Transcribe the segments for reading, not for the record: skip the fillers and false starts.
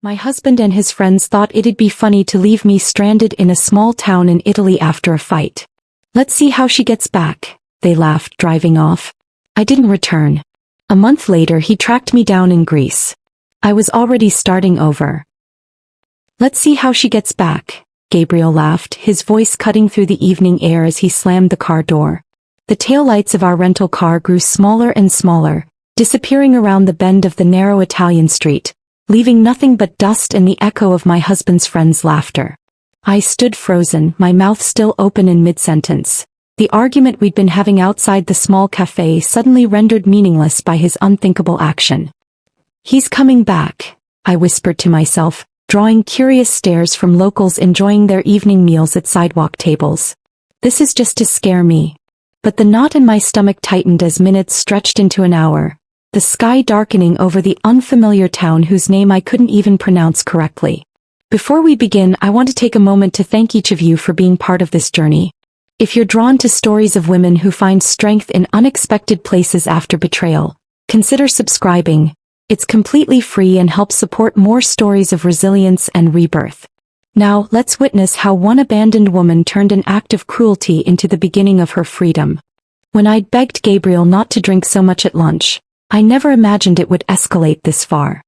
My husband and his friends thought it'd be funny to leave me stranded in a small town in Italy after a fight. Let's see how she gets back, they laughed, driving off. I didn't return. A month later he tracked me down in Greece. I was already starting over. Let's see how she gets back, Gabriel laughed, his voice cutting through the evening air as he slammed the car door. The taillights of our rental car grew smaller and smaller, disappearing around the bend of the narrow Italian street, leaving nothing but dust and the echo of my husband's friends' laughter. I stood frozen, my mouth still open in mid-sentence. The argument we'd been having outside the small café suddenly rendered meaningless by his unthinkable action. He's coming back, I whispered to myself, drawing curious stares from locals enjoying their evening meals at sidewalk tables. This is just to scare me. But the knot in my stomach tightened as minutes stretched into an hour, the sky darkening over the unfamiliar town whose name I couldn't even pronounce correctly. Before we begin, I want to take a moment to thank each of you for being part of this journey. If you're drawn to stories of women who find strength in unexpected places after betrayal, consider subscribing. It's completely free and helps support more stories of resilience and rebirth. Now, let's witness how one abandoned woman turned an act of cruelty into the beginning of her freedom. When I'd begged Gabriel not to drink so much at lunch, I never imagined it would escalate this far.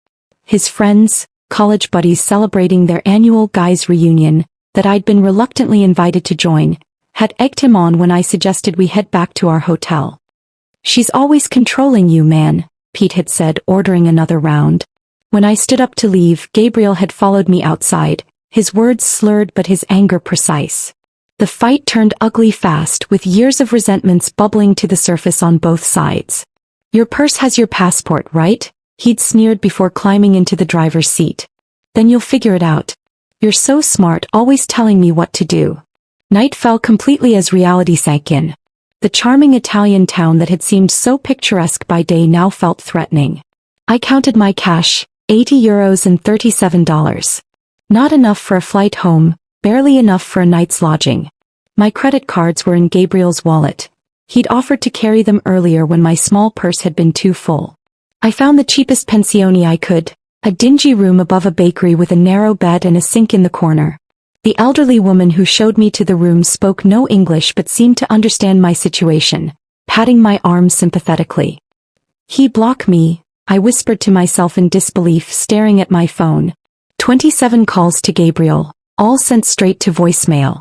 His friends, college buddies celebrating their annual guys' reunion, that I'd been reluctantly invited to join, had egged him on when I suggested we head back to our hotel. She's always controlling you, man, Pete had said, ordering another round. When I stood up to leave, Gabriel had followed me outside, his words slurred but his anger precise. The fight turned ugly fast, with years of resentments bubbling to the surface on both sides. Your purse has your passport, right? He'd sneered before climbing into the driver's seat. Then you'll figure it out. You're so smart, always telling me what to do. Night fell completely as reality sank in. The charming Italian town that had seemed so picturesque by day now felt threatening. I counted my cash, €80 and $37. Not enough for a flight home, barely enough for a night's lodging. My credit cards were in Gabriel's wallet. He'd offered to carry them earlier when my small purse had been too full. I found the cheapest pensione I could, a dingy room above a bakery with a narrow bed and a sink in the corner. The elderly woman who showed me to the room spoke no English but seemed to understand my situation, patting my arm sympathetically. He blocked me, I whispered to myself in disbelief, staring at my phone. 27 calls to Gabriel, all sent straight to voicemail.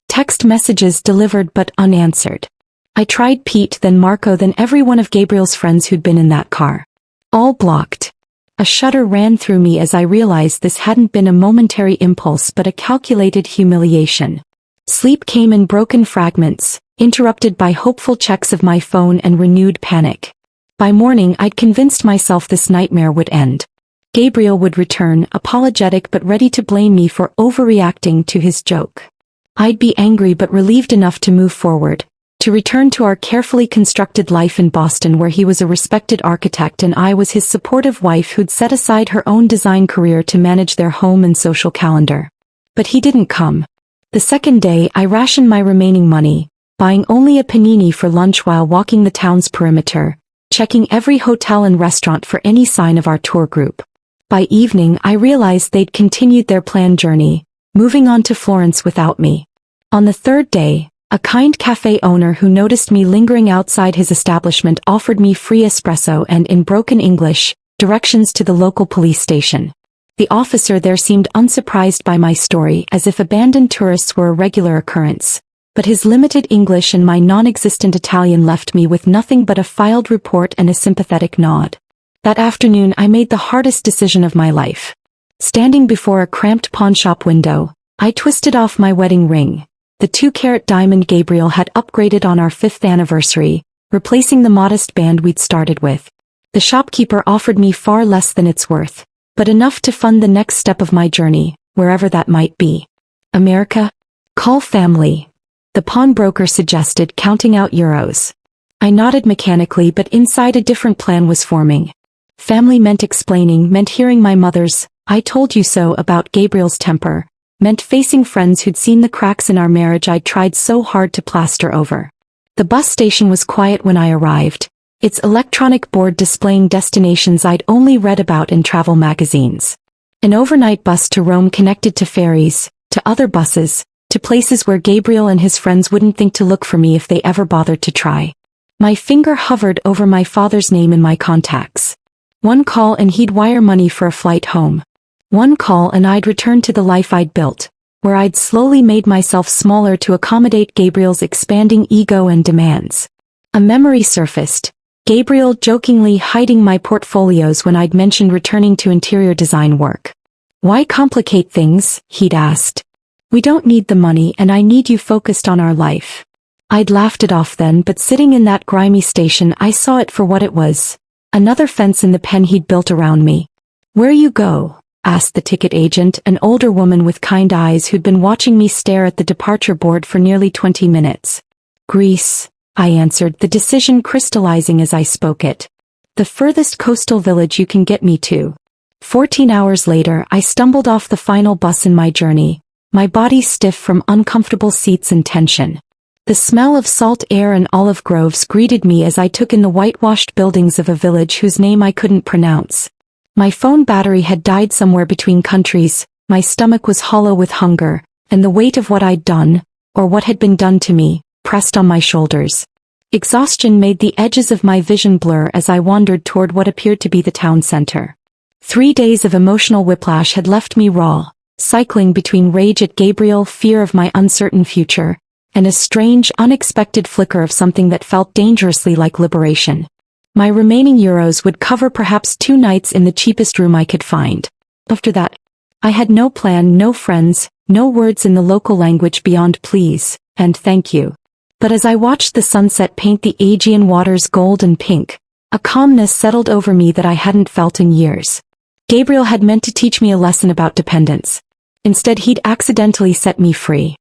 Text messages delivered but unanswered. I tried Pete, then Marco, then every one of Gabriel's friends who'd been in that car. All blocked. A shudder ran through me as I realized this hadn't been a momentary impulse but a calculated humiliation. Sleep came in broken fragments, interrupted by hopeful checks of my phone and renewed panic. By morning I'd convinced myself this nightmare would end. Gabriel would return, apologetic but ready to blame me for overreacting to his joke. I'd be angry but relieved enough to move forward, to return to our carefully constructed life in Boston, where he was a respected architect and I was his supportive wife who'd set aside her own design career to manage their home and social calendar. But he didn't come. The second day I rationed my remaining money, buying only a panini for lunch while walking the town's perimeter, checking every hotel and restaurant for any sign of our tour group. By evening I realized they'd continued their planned journey, moving on to Florence without me. On the third day, a kind cafe owner who noticed me lingering outside his establishment offered me free espresso and, in broken English, directions to the local police station. The officer there seemed unsurprised by my story, as if abandoned tourists were a regular occurrence. But his limited English and my non-existent Italian left me with nothing but a filed report and a sympathetic nod. That afternoon I made the hardest decision of my life. Standing before a cramped pawnshop window, I twisted off my wedding ring, the 2-carat diamond Gabriel had upgraded on our 5th anniversary, replacing the modest band we'd started with. The shopkeeper offered me far less than it's worth, but enough to fund the next step of my journey, wherever that might be. America? Call family. The pawnbroker suggested, counting out euros. I nodded mechanically, but inside a different plan was forming. Family meant explaining, meant hearing my mother's "I told you so" about Gabriel's temper, meant facing friends who'd seen the cracks in our marriage I'd tried so hard to plaster over. The bus station was quiet when I arrived, its electronic board displaying destinations I'd only read about in travel magazines. An overnight bus to Rome connected to ferries, to other buses, to places where Gabriel and his friends wouldn't think to look for me if they ever bothered to try. My finger hovered over my father's name in my contacts. One call and he'd wire money for a flight home. One call and I'd return to the life I'd built, where I'd slowly made myself smaller to accommodate Gabriel's expanding ego and demands. A memory surfaced, Gabriel jokingly hiding my portfolios when I'd mentioned returning to interior design work. "Why complicate things?" he'd asked. "We don't need the money and I need you focused on our life." I'd laughed it off then, but sitting in that grimy station I saw it for what it was. Another fence in the pen he'd built around me. "Where you go?" asked the ticket agent, an older woman with kind eyes who'd been watching me stare at the departure board for nearly 20 minutes. "Greece," I answered, the decision crystallizing as I spoke it. "The furthest coastal village you can get me to." 14 hours later, I stumbled off the final bus in my journey, my body stiff from uncomfortable seats and tension. The smell of salt air and olive groves greeted me as I took in the whitewashed buildings of a village whose name I couldn't pronounce. My phone battery had died somewhere between countries, my stomach was hollow with hunger, and the weight of what I'd done, or what had been done to me, pressed on my shoulders. Exhaustion made the edges of my vision blur as I wandered toward what appeared to be the town center. 3 days of emotional whiplash had left me raw, cycling between rage at Gabriel, fear of my uncertain future, and a strange, unexpected flicker of something that felt dangerously like liberation. My remaining euros would cover perhaps 2 nights in the cheapest room I could find. After that, I had no plan, no friends, no words in the local language beyond please and thank you. But as I watched the sunset paint the Aegean waters gold and pink, a calmness settled over me that I hadn't felt in years. Gabriel had meant to teach me a lesson about dependence. Instead, he'd accidentally set me free.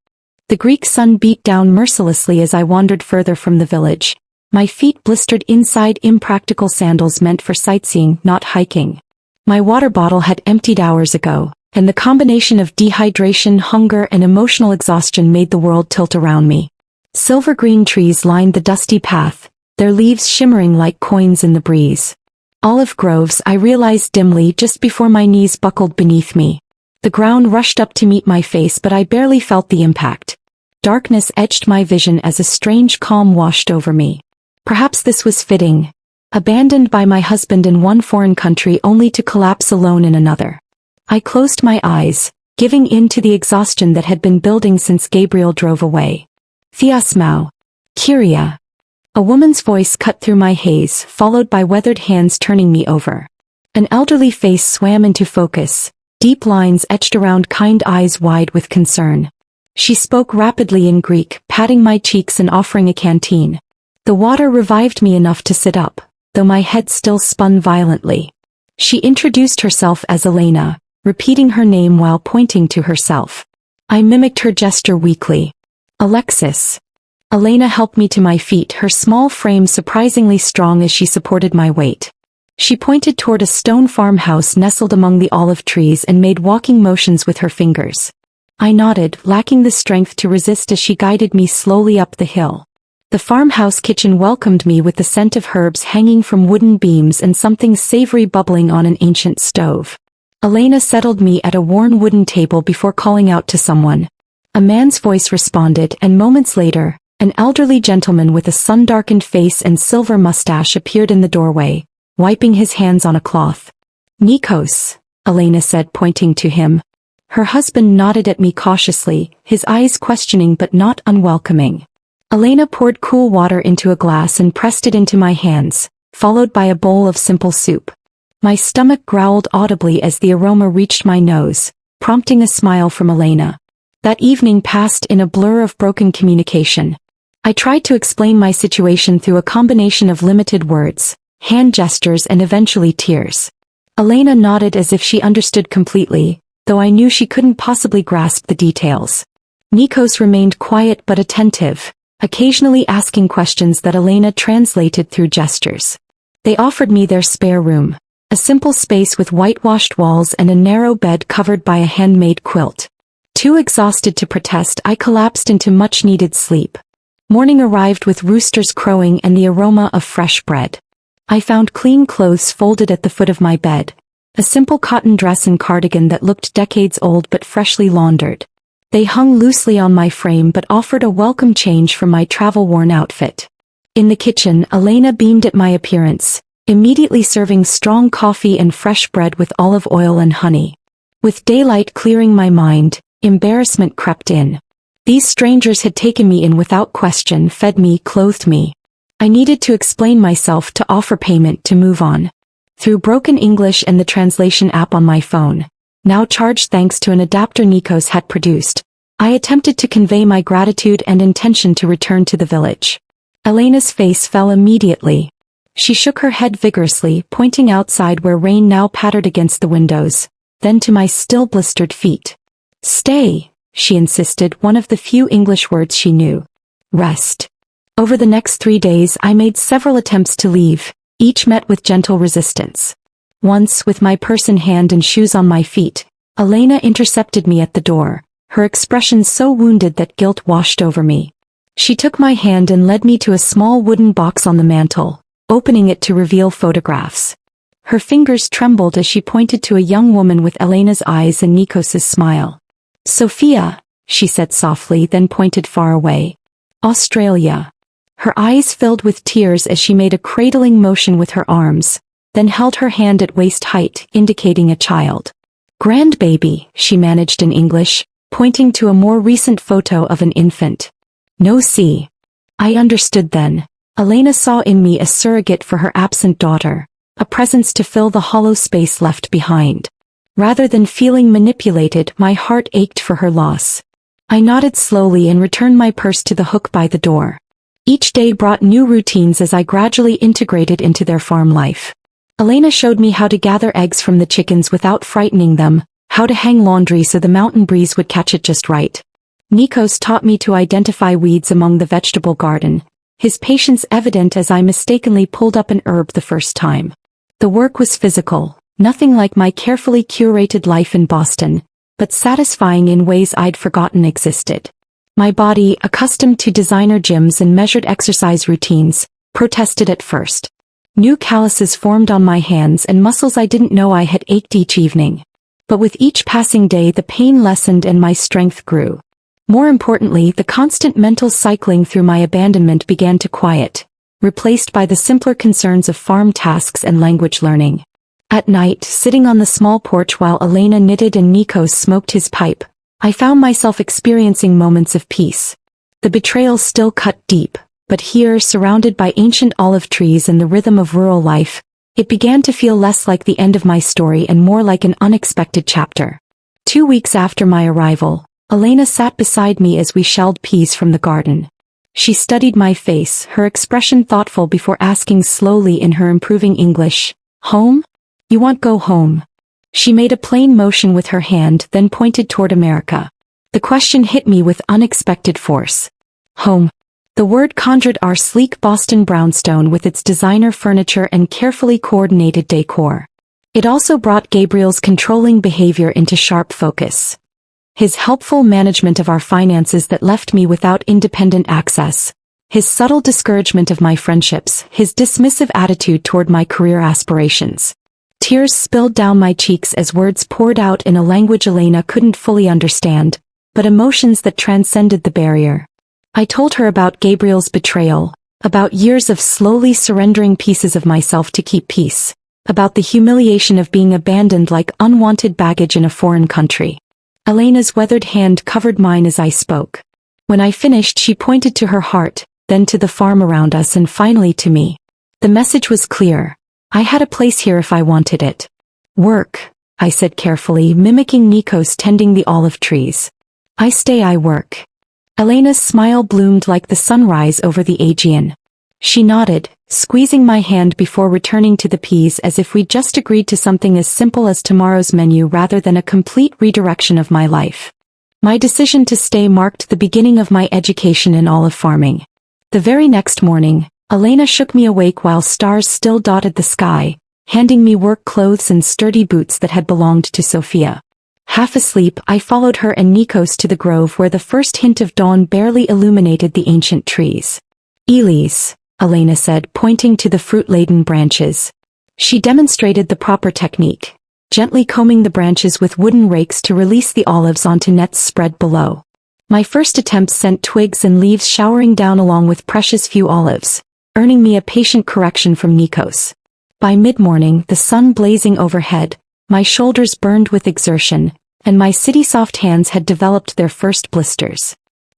The Greek sun beat down mercilessly as I wandered further from the village. My feet blistered inside impractical sandals meant for sightseeing, not hiking. My water bottle had emptied hours ago, and the combination of dehydration, hunger, and emotional exhaustion made the world tilt around me. Silver-green trees lined the dusty path, their leaves shimmering like coins in the breeze. Olive groves, I realized dimly just before my knees buckled beneath me. The ground rushed up to meet my face, but I barely felt the impact. Darkness edged my vision as a strange calm washed over me. Perhaps this was fitting. Abandoned by my husband in one foreign country only to collapse alone in another. I closed my eyes, giving in to the exhaustion that had been building since Gabriel drove away. "Thiasmou. Kyria." A woman's voice cut through my haze, followed by weathered hands turning me over. An elderly face swam into focus, deep lines etched around kind eyes wide with concern. She spoke rapidly in Greek, patting my cheeks and offering a canteen. The water revived me enough to sit up, though my head still spun violently. She introduced herself as Elena, repeating her name while pointing to herself. I mimicked her gesture weakly. "Alexis." Elena helped me to my feet, her small frame surprisingly strong as she supported my weight. She pointed toward a stone farmhouse nestled among the olive trees and made walking motions with her fingers. I nodded, lacking the strength to resist as she guided me slowly up the hill. The farmhouse kitchen welcomed me with the scent of herbs hanging from wooden beams and something savory bubbling on an ancient stove. Elena settled me at a worn wooden table before calling out to someone. A man's voice responded, and moments later, an elderly gentleman with a sun-darkened face and silver mustache appeared in the doorway, wiping his hands on a cloth. "Nikos," Elena said, pointing to him. Her husband nodded at me cautiously, his eyes questioning but not unwelcoming. Elena poured cool water into a glass and pressed it into my hands, followed by a bowl of simple soup. My stomach growled audibly as the aroma reached my nose, prompting a smile from Elena. That evening passed in a blur of broken communication. I tried to explain my situation through a combination of limited words, hand gestures, and eventually tears. Elena nodded as if she understood completely, though I knew she couldn't possibly grasp the details. Nikos remained quiet but attentive, occasionally asking questions that Elena translated through gestures. They offered me their spare room, a simple space with whitewashed walls and a narrow bed covered by a handmade quilt. Too exhausted to protest, I collapsed into much-needed sleep. Morning arrived with roosters crowing and the aroma of fresh bread. I found clean clothes folded at the foot of my bed, A simple cotton dress and cardigan that looked decades old but freshly laundered. They hung loosely on my frame but offered a welcome change from my travel-worn outfit. In the kitchen, Elena beamed at my appearance, immediately serving strong coffee and fresh bread with olive oil and honey. With daylight clearing my mind, embarrassment crept in. These strangers had taken me in without question, fed me, clothed me. I needed to explain myself, to offer payment, to move on. Through broken English and the translation app on my phone, now charged thanks to an adapter Nikos had produced, I attempted to convey my gratitude and intention to return to the village. Elena's face fell immediately. She shook her head vigorously, pointing outside where rain now pattered against the windows, then to my still blistered feet. "Stay," she insisted, one of the few English words she knew. "Rest." Over the next 3 days I made several attempts to leave, each met with gentle resistance. Once, with my purse in hand and shoes on my feet, Elena intercepted me at the door, her expression so wounded that guilt washed over me. She took my hand and led me to a small wooden box on the mantel, opening it to reveal photographs. Her fingers trembled as she pointed to a young woman with Elena's eyes and Nikos's smile. "Sophia," she said softly, then pointed far away. "Australia." Her eyes filled with tears as she made a cradling motion with her arms, then held her hand at waist height, indicating a child. "Grandbaby," she managed in English, pointing to a more recent photo of an infant. "No, see." I understood then. Elena saw in me a surrogate for her absent daughter, a presence to fill the hollow space left behind. Rather than feeling manipulated, my heart ached for her loss. I nodded slowly and returned my purse to the hook by the door. Each day brought new routines as I gradually integrated into their farm life. Elena showed me how to gather eggs from the chickens without frightening them, how to hang laundry so the mountain breeze would catch it just right. Nikos taught me to identify weeds among the vegetable garden, his patience evident as I mistakenly pulled up an herb the first time. The work was physical, nothing like my carefully curated life in Boston, but satisfying in ways I'd forgotten existed. My body, accustomed to designer gyms and measured exercise routines, protested at first. New calluses formed on my hands and muscles I didn't know I had ached each evening. But with each passing day the pain lessened and my strength grew. More importantly, the constant mental cycling through my abandonment began to quiet, replaced by the simpler concerns of farm tasks and language learning. At night, sitting on the small porch while Elena knitted and Nikos smoked his pipe, I found myself experiencing moments of peace. The betrayal still cut deep, but here, surrounded by ancient olive trees and the rhythm of rural life, it began to feel less like the end of my story and more like an unexpected chapter. 2 weeks after my arrival, Elena sat beside me as we shelled peas from the garden. She studied my face, her expression thoughtful before asking slowly in her improving English, "Home? You want go home?" She made a plain motion with her hand, then pointed toward America. The question hit me with unexpected force. Home. The word conjured our sleek Boston brownstone with its designer furniture and carefully coordinated decor. It also brought Gabriel's controlling behavior into sharp focus. His helpful management of our finances that left me without independent access. His subtle discouragement of my friendships, his dismissive attitude toward my career aspirations. Tears spilled down my cheeks as words poured out in a language Elena couldn't fully understand, but emotions that transcended the barrier. I told her about Gabriel's betrayal, about years of slowly surrendering pieces of myself to keep peace, about the humiliation of being abandoned like unwanted baggage in a foreign country. Elena's weathered hand covered mine as I spoke. When I finished, she pointed to her heart, then to the farm around us and finally to me. The message was clear. I had a place here if I wanted it. "Work," I said carefully, mimicking Nikos tending the olive trees. "I stay, I work." Elena's smile bloomed like the sunrise over the Aegean. She nodded, squeezing my hand before returning to the peas as if we'd just agreed to something as simple as tomorrow's menu rather than a complete redirection of my life. My decision to stay marked the beginning of my education in olive farming. The very next morning, Elena shook me awake while stars still dotted the sky, handing me work clothes and sturdy boots that had belonged to Sophia. Half asleep, I followed her and Nikos to the grove where the first hint of dawn barely illuminated the ancient trees. "Elis," Elena said, pointing to the fruit-laden branches. She demonstrated the proper technique. gently combing the branches with wooden rakes to release the olives onto nets spread below. My first attempt sent twigs and leaves showering down along with precious few olives, earning me a patient correction from Nikos. By mid-morning, the sun blazing overhead, my shoulders burned with exertion, and my city-soft hands had developed their first blisters.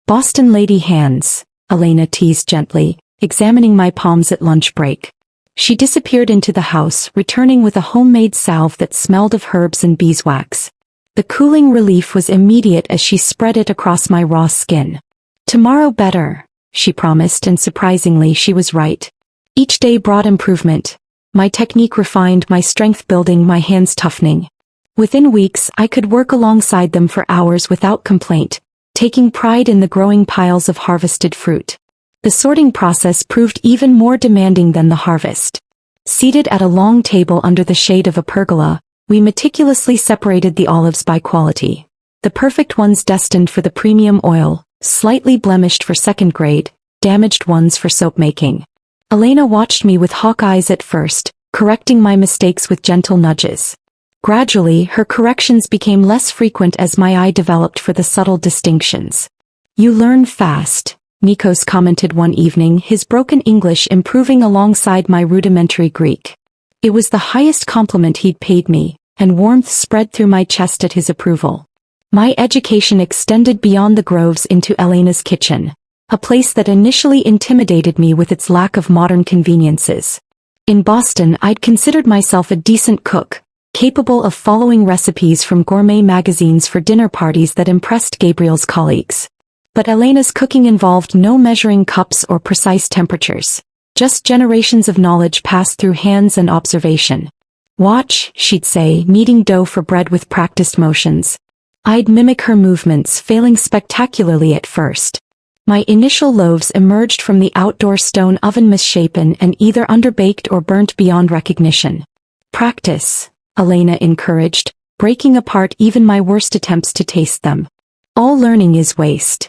"Boston lady hands," Elena teased gently, examining my palms at lunch break. She disappeared into the house, returning with a homemade salve that smelled of herbs and beeswax. The cooling relief was immediate as she spread it across my raw skin. "Tomorrow better," she promised, and surprisingly she was right. Each day brought improvement. My technique refined, my strength building, my hands toughening. Within weeks, I could work alongside them for hours without complaint, taking pride in the growing piles of harvested fruit. The sorting process proved even more demanding than the harvest. Seated at a long table under the shade of a pergola, we meticulously separated the olives by quality. The perfect ones destined for the premium oil, slightly blemished for second grade, damaged ones for soap making. Elena watched me with hawk eyes at first, correcting my mistakes with gentle nudges. Gradually, her corrections became less frequent as my eye developed for the subtle distinctions. "You learn fast," Nikos commented one evening, his broken English improving alongside my rudimentary Greek. It was the highest compliment he'd paid me, and warmth spread through my chest at his approval. My education extended beyond the groves into Elena's kitchen, a place that initially intimidated me with its lack of modern conveniences. In Boston, I'd considered myself a decent cook, capable of following recipes from gourmet magazines for dinner parties that impressed Gabriel's colleagues. But Elena's cooking involved no measuring cups or precise temperatures, just generations of knowledge passed through hands and observation. "Watch," she'd say, kneading dough for bread with practiced motions. I'd mimic her movements, failing spectacularly at first. My initial loaves emerged from the outdoor stone oven misshapen and either underbaked or burnt beyond recognition. "Practice," Elena encouraged, breaking apart even my worst attempts to taste them. "All learning is waste."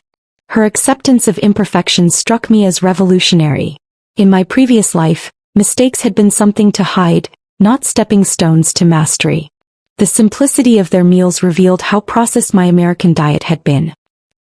Her acceptance of imperfection struck me as revolutionary. In my previous life, mistakes had been something to hide, not stepping stones to mastery. The simplicity of their meals revealed how processed my American diet had been.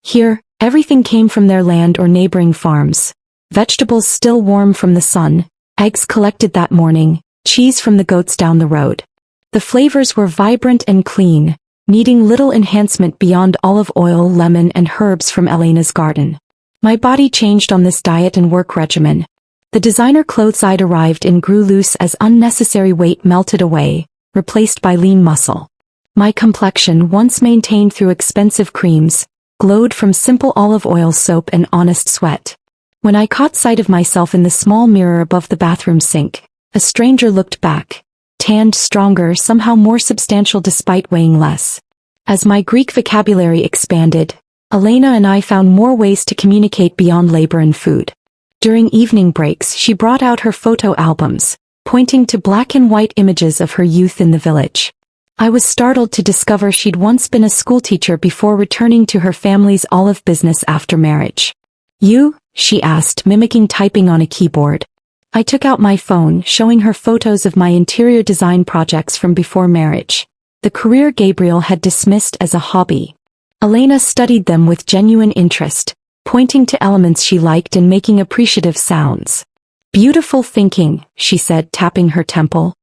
Here, everything came from their land or neighboring farms. Vegetables still warm from the sun, eggs collected that morning, cheese from the goats down the road. The flavors were vibrant and clean, needing little enhancement beyond olive oil, lemon, and herbs from Elena's garden. My body changed on this diet and work regimen. The designer clothes I'd arrived in grew loose as unnecessary weight melted away, replaced by lean muscle. My complexion, once maintained through expensive creams, glowed from simple olive oil soap and honest sweat. When I caught sight of myself in the small mirror above the bathroom sink, a stranger looked back, tanned, stronger, somehow more substantial despite weighing less. As my Greek vocabulary expanded, Elena and I found more ways to communicate beyond labor and food. During evening breaks, she brought out her photo albums, pointing to black and white images of her youth in the village. I was startled to discover she'd once been a schoolteacher before returning to her family's olive business after marriage. "You?" she asked, mimicking typing on a keyboard. I took out my phone, showing her photos of my interior design projects from before marriage, the career Gabriel had dismissed as a hobby. Elena studied them with genuine interest, pointing to elements she liked and making appreciative sounds. "Beautiful thinking," she said, tapping her temple.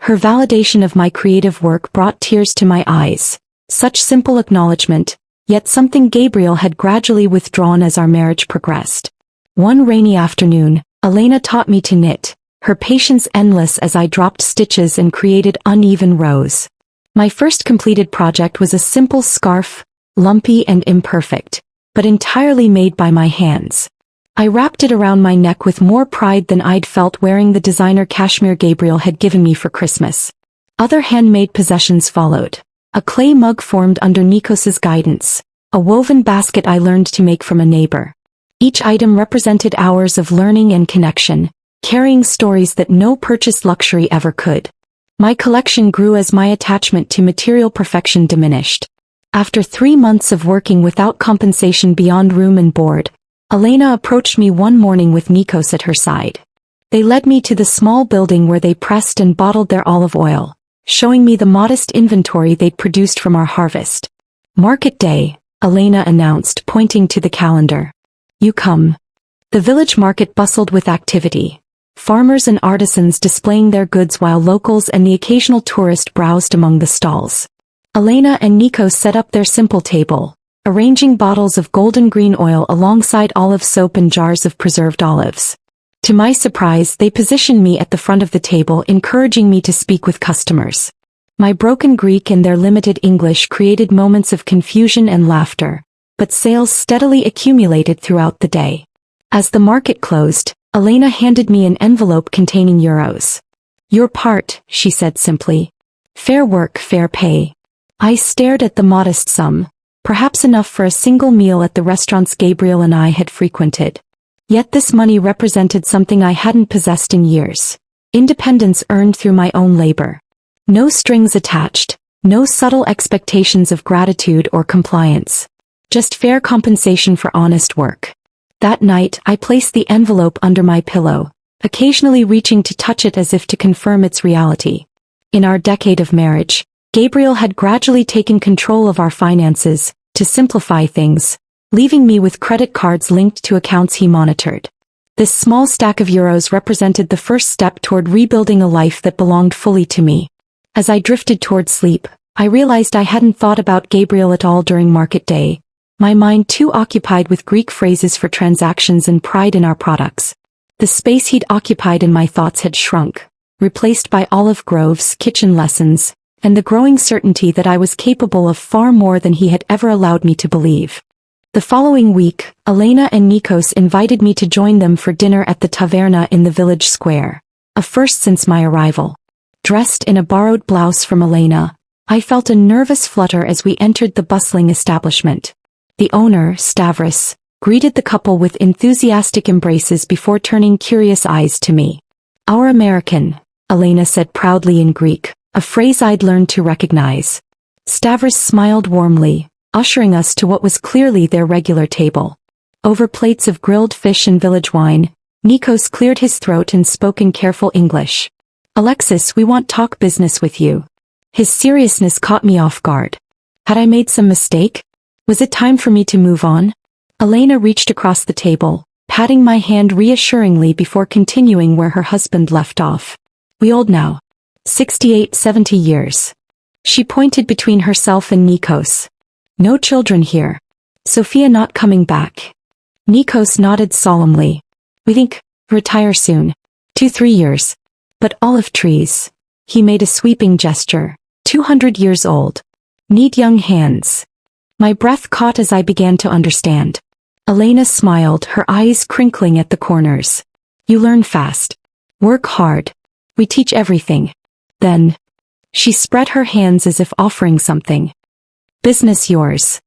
Her validation of my creative work brought tears to my eyes. Such simple acknowledgement, yet something Gabriel had gradually withdrawn as our marriage progressed. One rainy afternoon, Elena taught me to knit, her patience endless as I dropped stitches and created uneven rows. My first completed project was a simple scarf, lumpy and imperfect, but entirely made by my hands. I wrapped it around my neck with more pride than I'd felt wearing the designer cashmere Gabriel had given me for Christmas. Other handmade possessions followed. A clay mug formed under Nikos's guidance, a woven basket I learned to make from a neighbor. Each item represented hours of learning and connection, carrying stories that no purchased luxury ever could. My collection grew as my attachment to material perfection diminished. After 3 months of working without compensation beyond room and board, Elena approached me one morning with Nikos at her side. They led me to the small building where they pressed and bottled their olive oil, showing me the modest inventory they'd produced from our harvest. "Market day," Elena announced, pointing to the calendar. "You come." The village market bustled with activity. Farmers and artisans displaying their goods while locals and the occasional tourist browsed among the stalls. Elena and Nikos set up their simple table, arranging bottles of golden green oil alongside olive soap and jars of preserved olives. To my surprise, they positioned me at the front of the table, encouraging me to speak with customers. My broken Greek and their limited English created moments of confusion and laughter, but sales steadily accumulated throughout the day. As the market closed, Elena handed me an envelope containing euros. "Your part," she said simply. "Fair work, fair pay." I stared at the modest sum, perhaps enough for a single meal at the restaurants Gabriel and I had frequented. Yet this money represented something I hadn't possessed in years. Independence earned through my own labor. No strings attached, no subtle expectations of gratitude or compliance. Just fair compensation for honest work. That night, I placed the envelope under my pillow, occasionally reaching to touch it as if to confirm its reality. In our decade of marriage, Gabriel had gradually taken control of our finances, to simplify things, leaving me with credit cards linked to accounts he monitored. This small stack of euros represented the first step toward rebuilding a life that belonged fully to me. As I drifted toward sleep, I realized I hadn't thought about Gabriel at all during market day, my mind too occupied with Greek phrases for transactions and pride in our products. The space he'd occupied in my thoughts had shrunk, replaced by olive groves, kitchen lessons, and the growing certainty that I was capable of far more than he had ever allowed me to believe. The following week, Elena and Nikos invited me to join them for dinner at the taverna in the village square, a first since my arrival. Dressed in a borrowed blouse from Elena, I felt a nervous flutter as we entered the bustling establishment. The owner, Stavros, greeted the couple with enthusiastic embraces before turning curious eyes to me. "Our American," Elena said proudly in Greek, a phrase I'd learned to recognize. Stavros smiled warmly, ushering us to what was clearly their regular table. Over plates of grilled fish and village wine, Nikos cleared his throat and spoke in careful English. "Alexis, we want talk business with you." His seriousness caught me off guard. Had I made some mistake? Was it time for me to move on? Elena reached across the table, patting my hand reassuringly before continuing where her husband left off. "We old now. 68, 70 years. She pointed between herself and Nikos. "No children here. Sophia not coming back." Nikos nodded solemnly. "We think, retire soon. 2-3 years. But olive trees." He made a sweeping gesture. 200 years old. "Need young hands." My breath caught as I began to understand. Elena smiled, her eyes crinkling at the corners. "You learn fast. Work hard. We teach everything." Then, she spread her hands as if offering something. "Business yours."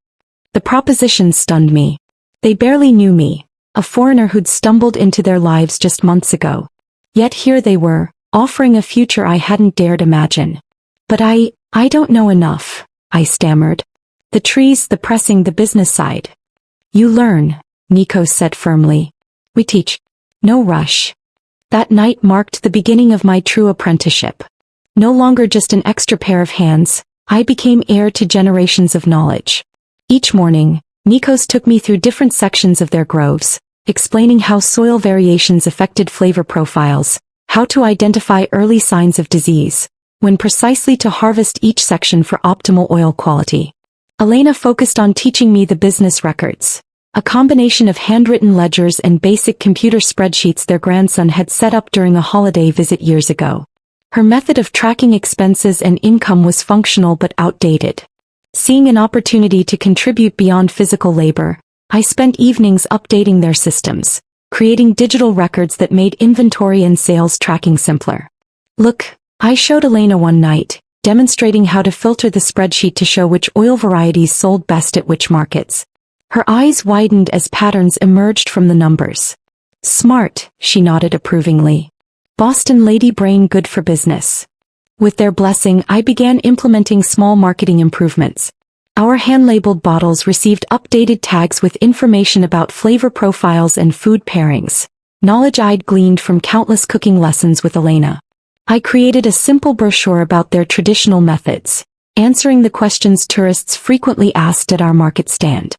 The proposition stunned me. They barely knew me, a foreigner who'd stumbled into their lives just months ago. Yet here they were, offering a future I hadn't dared imagine. "But I don't know enough," I stammered. "The trees, the pressing, the business side." "You learn," Nikos said firmly. "We teach. No rush." That night marked the beginning of my true apprenticeship. No longer just an extra pair of hands, I became heir to generations of knowledge. Each morning, Nikos took me through different sections of their groves, explaining how soil variations affected flavor profiles, how to identify early signs of disease, when precisely to harvest each section for optimal oil quality. Elena focused on teaching me the business records, a combination of handwritten ledgers and basic computer spreadsheets their grandson had set up during a holiday visit years ago. Her method of tracking expenses and income was functional but outdated. Seeing an opportunity to contribute beyond physical labor, I spent evenings updating their systems, creating digital records that made inventory and sales tracking simpler. "Look," I showed Elena one night, demonstrating how to filter the spreadsheet to show which oil varieties sold best at which markets. Her eyes widened as patterns emerged from the numbers. "Smart," she nodded approvingly. "Boston lady brain good for business." With their blessing, I began implementing small marketing improvements. Our hand-labeled bottles received updated tags with information about flavor profiles and food pairings, knowledge I'd gleaned from countless cooking lessons with Elena. I created a simple brochure about their traditional methods, answering the questions tourists frequently asked at our market stand.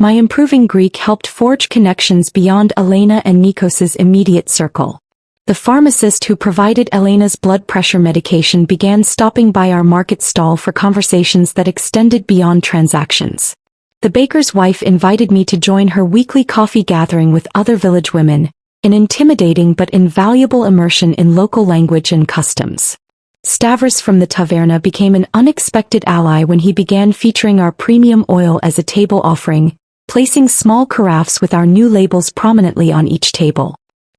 My improving Greek helped forge connections beyond Elena and Nikos's immediate circle. The pharmacist who provided Elena's blood pressure medication began stopping by our market stall for conversations that extended beyond transactions. The baker's wife invited me to join her weekly coffee gathering with other village women, an intimidating but invaluable immersion in local language and customs. Stavros from the taverna became an unexpected ally when he began featuring our premium oil as a table offering, placing small carafes with our new labels prominently on each table.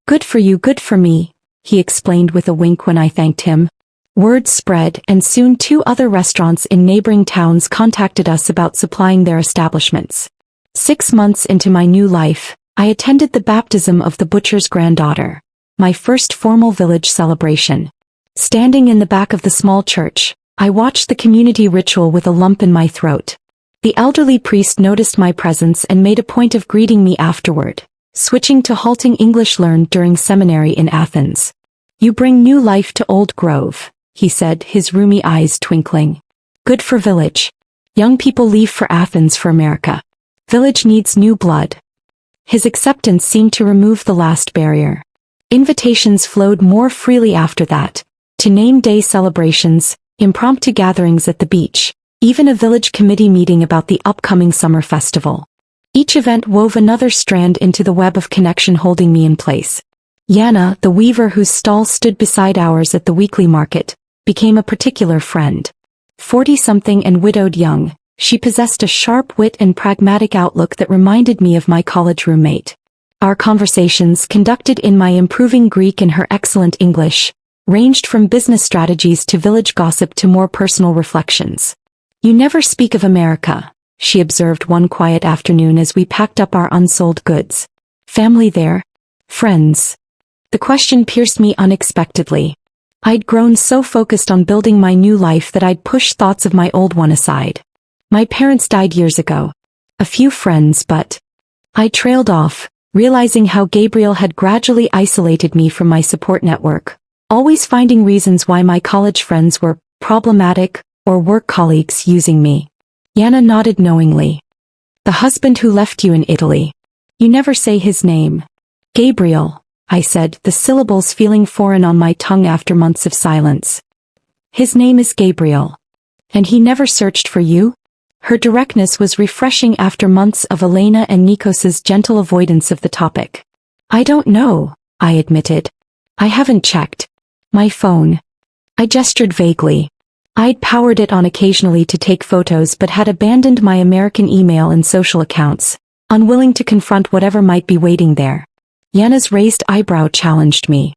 "Good for you, good for me," he explained with a wink when I thanked him. Word spread, and soon 2 other restaurants in neighboring towns contacted us about supplying their establishments. 6 months into my new life, I attended the baptism of the butcher's granddaughter, my first formal village celebration. Standing in the back of the small church, I watched the community ritual with a lump in my throat. The elderly priest noticed my presence and made a point of greeting me afterward, switching to halting English learned during seminary in Athens. "You bring new life to Old Grove," he said, his rheumy eyes twinkling. "Good for village. Young people leave for Athens for America. Village needs new blood." His acceptance seemed to remove the last barrier. Invitations flowed more freely after that, to name day celebrations, impromptu gatherings at the beach, even a village committee meeting about the upcoming summer festival. Each event wove another strand into the web of connection holding me in place. Yana, the weaver whose stall stood beside ours at the weekly market, became a particular friend. 40-something and widowed young, she possessed a sharp wit and pragmatic outlook that reminded me of my college roommate. Our conversations, conducted in my improving Greek and her excellent English, ranged from business strategies to village gossip to more personal reflections. "You never speak of America," she observed one quiet afternoon as we packed up our unsold goods. "Family there? Friends?" The question pierced me unexpectedly. I'd grown so focused on building my new life that I'd pushed thoughts of my old one aside. "My parents died years ago. A few friends, but..." I trailed off, realizing how Gabriel had gradually isolated me from my support network, always finding reasons why my college friends were problematic, or work colleagues using me. Yana nodded knowingly. "The husband who left you in Italy. You never say his name." "Gabriel," I said, the syllables feeling foreign on my tongue after months of silence. "His name is Gabriel. And he never searched for you?" Her directness was refreshing after months of Elena and Nikos's gentle avoidance of the topic. "I don't know," I admitted. "I haven't checked my phone." I gestured vaguely. I'd powered it on occasionally to take photos but had abandoned my American email and social accounts, unwilling to confront whatever might be waiting there. Yana's raised eyebrow challenged me.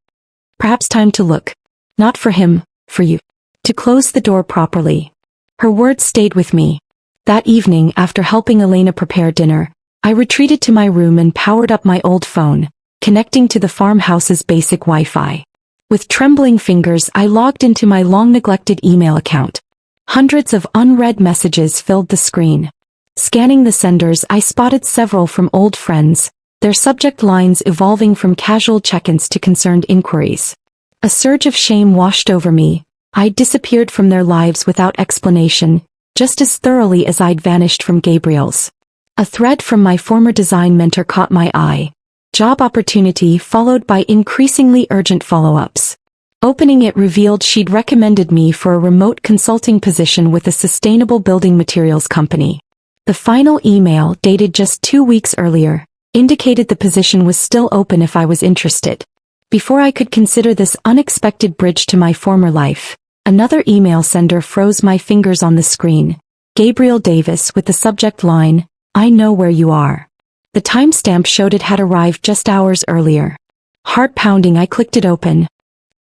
"Perhaps time to look. Not for him, for you. To close the door properly." Her words stayed with me. That evening, after helping Elena prepare dinner, I retreated to my room and powered up my old phone, connecting to the farmhouse's basic Wi-Fi. With trembling fingers, I logged into my long-neglected email account. Hundreds of unread messages filled the screen. Scanning the senders, I spotted several from old friends, their subject lines evolving from casual check-ins to concerned inquiries. A surge of shame washed over me. I'd disappeared from their lives without explanation, just as thoroughly as I'd vanished from Gabriel's. A thread from my former design mentor caught my eye. Job opportunity followed by increasingly urgent follow-ups. Opening it revealed she'd recommended me for a remote consulting position with a sustainable building materials company. The final email, dated just 2 weeks earlier, indicated the position was still open if I was interested. Before I could consider this unexpected bridge to my former life, another email sender froze my fingers on the screen. Gabriel Davis with the subject line, "I know where you are." The timestamp showed it had arrived just hours earlier. Heart pounding, I clicked it open.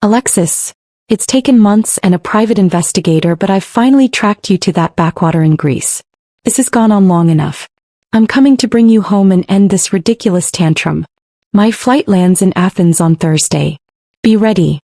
"Alexis, it's taken months and a private investigator, but I've finally tracked you to that backwater in Greece. This has gone on long enough. I'm coming to bring you home and end this ridiculous tantrum. My flight lands in Athens on Thursday. Be ready.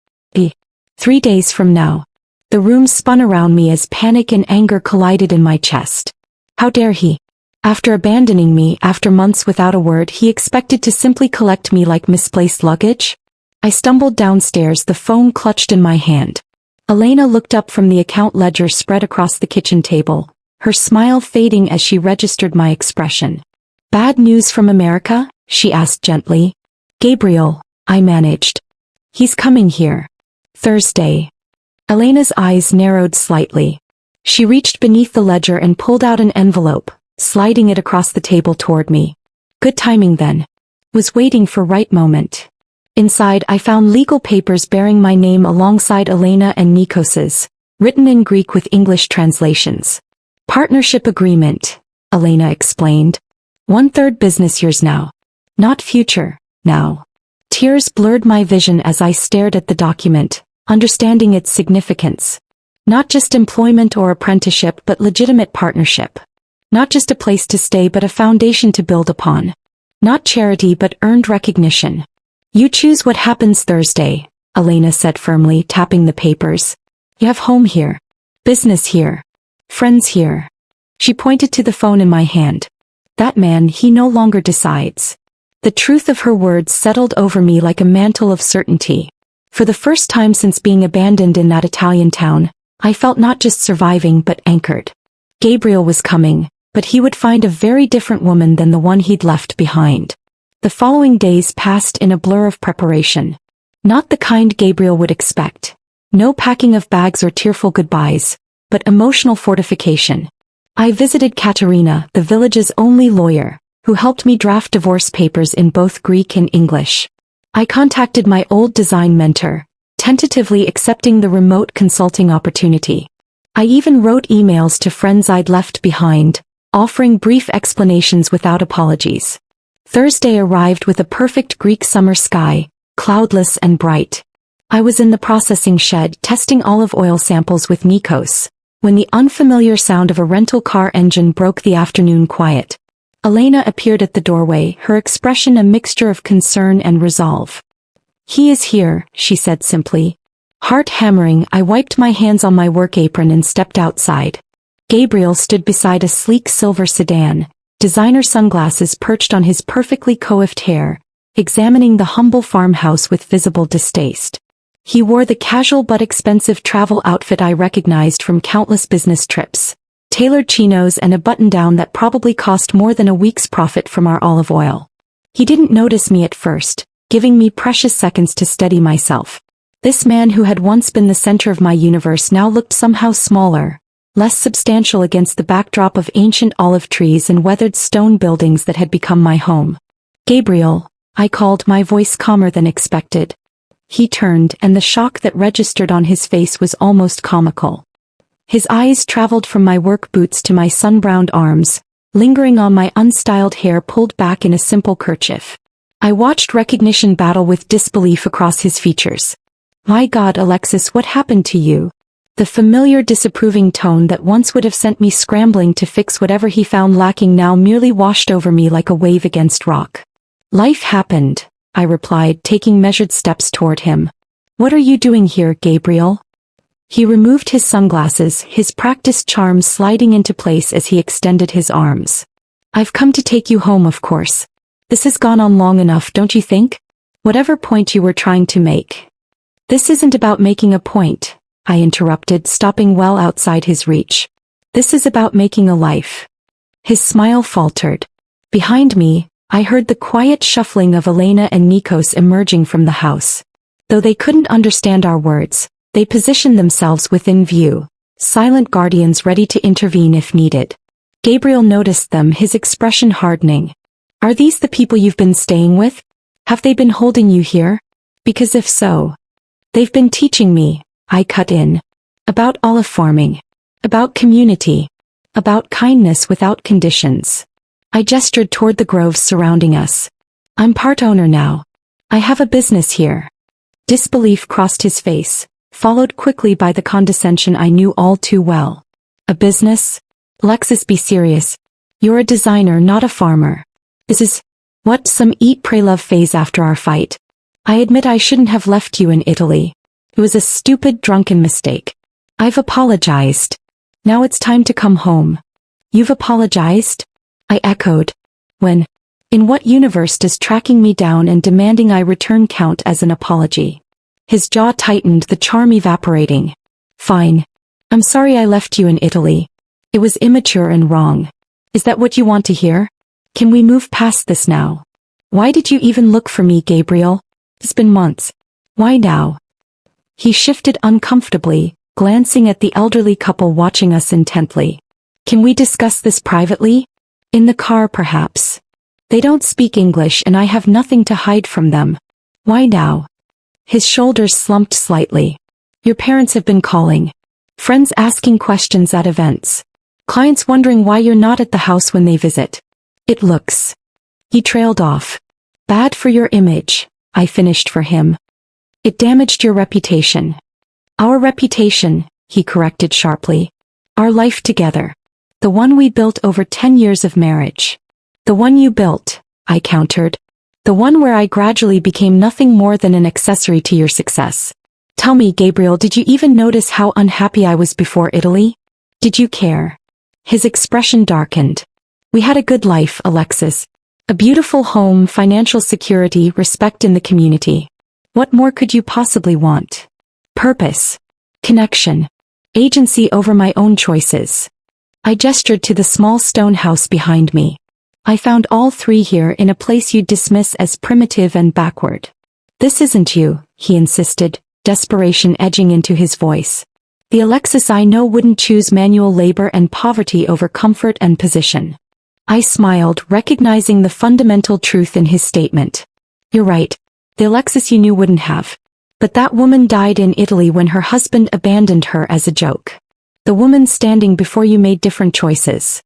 3 days from now." The room spun around me as panic and anger collided in my chest. How dare he? After abandoning me, after months without a word, he expected to simply collect me like misplaced luggage? I stumbled downstairs, the phone clutched in my hand. Elena looked up from the account ledger spread across the kitchen table, her smile fading as she registered my expression. Bad news from America? She asked gently. Gabriel, I managed. He's coming here. Thursday. Elena's eyes narrowed slightly. She reached beneath the ledger and pulled out an envelope, sliding it across the table toward me. Good timing then. Was waiting for right moment. Inside I found legal papers bearing my name alongside Elena and Nikos's, written in Greek with English translations. Partnership agreement, Elena explained. 1/3 business years now. Not future, now. Tears blurred my vision as I stared at the document, understanding its significance. Not just employment or apprenticeship but legitimate partnership. Not just a place to stay but a foundation to build upon. Not charity but earned recognition. You choose what happens Thursday, Elena said firmly, tapping the papers. You have home here. Business here. Friends here. She pointed to the phone in my hand. That man, he no longer decides. The truth of her words settled over me like a mantle of certainty. For the first time since being abandoned in that Italian town, I felt not just surviving but anchored. Gabriel was coming, but he would find a very different woman than the one he'd left behind. The following days passed in a blur of preparation. Not the kind Gabriel would expect. No packing of bags or tearful goodbyes, but emotional fortification. I visited Katerina, the village's only lawyer, who helped me draft divorce papers in both Greek and English. I contacted my old design mentor, tentatively accepting the remote consulting opportunity. I even wrote emails to friends I'd left behind, offering brief explanations without apologies. Thursday arrived with a perfect Greek summer sky, cloudless and bright. I was in the processing shed testing olive oil samples with Nikos, when the unfamiliar sound of a rental car engine broke the afternoon quiet. Elena appeared at the doorway, her expression a mixture of concern and resolve. He is here, she said simply. Heart hammering, I wiped my hands on my work apron and stepped outside. Gabriel stood beside a sleek silver sedan, designer sunglasses perched on his perfectly coiffed hair, examining the humble farmhouse with visible distaste. He wore the casual but expensive travel outfit I recognized from countless business trips. Tailored chinos and a button-down that probably cost more than a week's profit from our olive oil. He didn't notice me at first, giving me precious seconds to steady myself. This man who had once been the center of my universe now looked somehow smaller, less substantial against the backdrop of ancient olive trees and weathered stone buildings that had become my home. Gabriel, I called, my voice calmer than expected. He turned, and the shock that registered on his face was almost comical. His eyes traveled from my work boots to my sun-browned arms, lingering on my unstyled hair pulled back in a simple kerchief. I watched recognition battle with disbelief across his features. My God, Alexis, what happened to you? The familiar disapproving tone that once would have sent me scrambling to fix whatever he found lacking now merely washed over me like a wave against rock. Life happened, I replied, taking measured steps toward him. What are you doing here, Gabriel? He removed his sunglasses, his practiced charm sliding into place as he extended his arms. I've come to take you home, of course. This has gone on long enough, don't you think? Whatever point you were trying to make. This isn't about making a point, I interrupted, stopping well outside his reach. This is about making a life. His smile faltered. Behind me, I heard the quiet shuffling of Elena and Nikos emerging from the house. Though they couldn't understand our words, they positioned themselves within view, silent guardians ready to intervene if needed. Gabriel noticed them, his expression hardening. Are these the people you've been staying with? Have they been holding you here? Because if so, they've been teaching me, I cut in. About olive farming. About community. About kindness without conditions. I gestured toward the groves surrounding us. I'm part owner now. I have a business here. Disbelief crossed his face, followed quickly by the condescension I knew all too well. A business? Alexis, be serious. You're a designer, not a farmer. This is, what, some eat pray love phase after our fight? I admit I shouldn't have left you in Italy. It was a stupid, drunken mistake. I've apologized. Now it's time to come home. You've apologized? I echoed. When? In what universe does tracking me down and demanding I return count as an apology? His jaw tightened, the charm evaporating. Fine. I'm sorry I left you in Italy. It was immature and wrong. Is that what you want to hear? Can we move past this now? Why did you even look for me, Gabriel? It's been months. Why now? He shifted uncomfortably, glancing at the elderly couple watching us intently. Can we discuss this privately? In the car, perhaps. They don't speak English and I have nothing to hide from them. Why now? His shoulders slumped slightly. Your parents have been calling. Friends asking questions at events. Clients wondering why you're not at the house when they visit. It looks. He trailed off. Bad for your image, I finished for him. It damaged your reputation. Our reputation, he corrected sharply. Our life together. The one we built over 10 years of marriage. The one you built, I countered. The one where I gradually became nothing more than an accessory to your success. Tell me, Gabriel, did you even notice how unhappy I was before Italy? Did you care? His expression darkened. We had a good life, Alexis. A beautiful home, financial security, respect in the community. What more could you possibly want? Purpose. Connection. Agency over my own choices. I gestured to the small stone house behind me. I found all three here in a place you'd dismiss as primitive and backward. This isn't you, he insisted, desperation edging into his voice. The Alexis I know wouldn't choose manual labor and poverty over comfort and position. I smiled, recognizing the fundamental truth in his statement. You're right. The Alexis you knew wouldn't have. But that woman died in Italy when her husband abandoned her as a joke. The woman standing before you made different choices.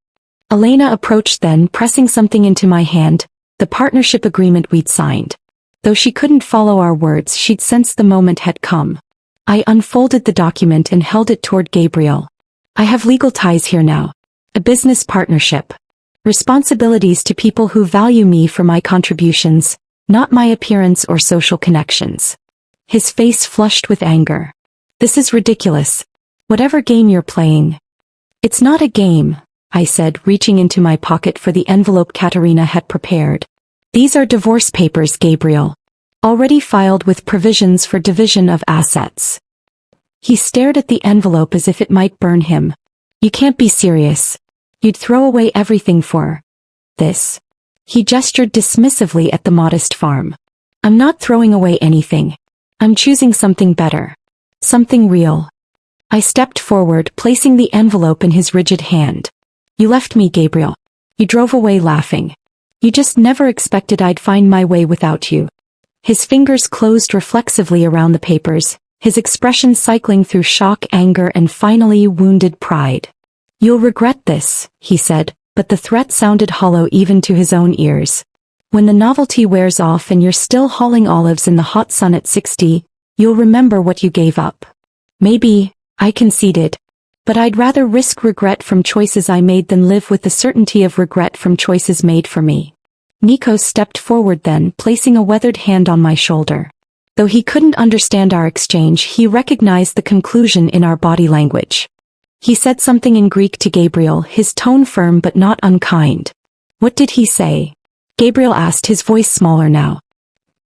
Elena approached then, pressing something into my hand, the partnership agreement we'd signed. Though she couldn't follow our words, she'd sensed the moment had come. I unfolded the document and held it toward Gabriel. I have legal ties here now. A business partnership. Responsibilities to people who value me for my contributions, not my appearance or social connections. His face flushed with anger. This is ridiculous. Whatever game you're playing. It's not a game, I said, reaching into my pocket for the envelope Katerina had prepared. These are divorce papers, Gabriel. Already filed with provisions for division of assets. He stared at the envelope as if it might burn him. You can't be serious. You'd throw away everything for this. He gestured dismissively at the modest farm. I'm not throwing away anything. I'm choosing something better. Something real. I stepped forward, placing the envelope in his rigid hand. You left me, Gabriel. You drove away laughing. You just never expected I'd find my way without you. His fingers closed reflexively around the papers, his expression cycling through shock, anger, and finally wounded pride. You'll regret this, he said, but the threat sounded hollow even to his own ears. When the novelty wears off and you're still hauling olives in the hot sun at 60, you'll remember what you gave up. Maybe, I conceded. But I'd rather risk regret from choices I made than live with the certainty of regret from choices made for me. Nikos stepped forward then, placing a weathered hand on my shoulder. Though he couldn't understand our exchange, he recognized the conclusion in our body language. He said something in Greek to Gabriel, his tone firm but not unkind. What did he say? Gabriel asked, his voice smaller now.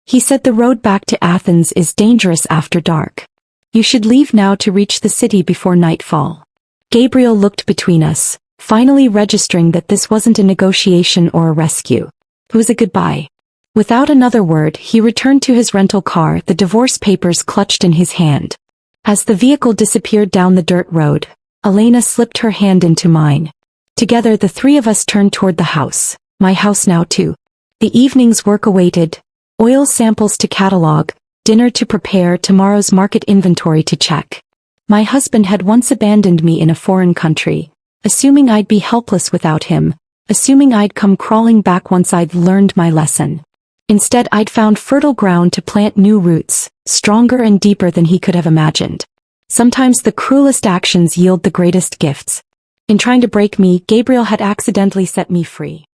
He said the road back to Athens is dangerous after dark. You should leave now to reach the city before nightfall. Gabriel looked between us, finally registering that this wasn't a negotiation or a rescue. It was a goodbye. Without another word, he returned to his rental car, the divorce papers clutched in his hand. As the vehicle disappeared down the dirt road, Elena slipped her hand into mine. Together the three of us turned toward the house, my house now too. The evening's work awaited, oil samples to catalog, dinner to prepare, tomorrow's market inventory to check. My husband had once abandoned me in a foreign country, assuming I'd be helpless without him, assuming I'd come crawling back once I'd learned my lesson. Instead, I'd found fertile ground to plant new roots, stronger and deeper than he could have imagined. Sometimes the cruelest actions yield the greatest gifts. In trying to break me, Gabriel had accidentally set me free.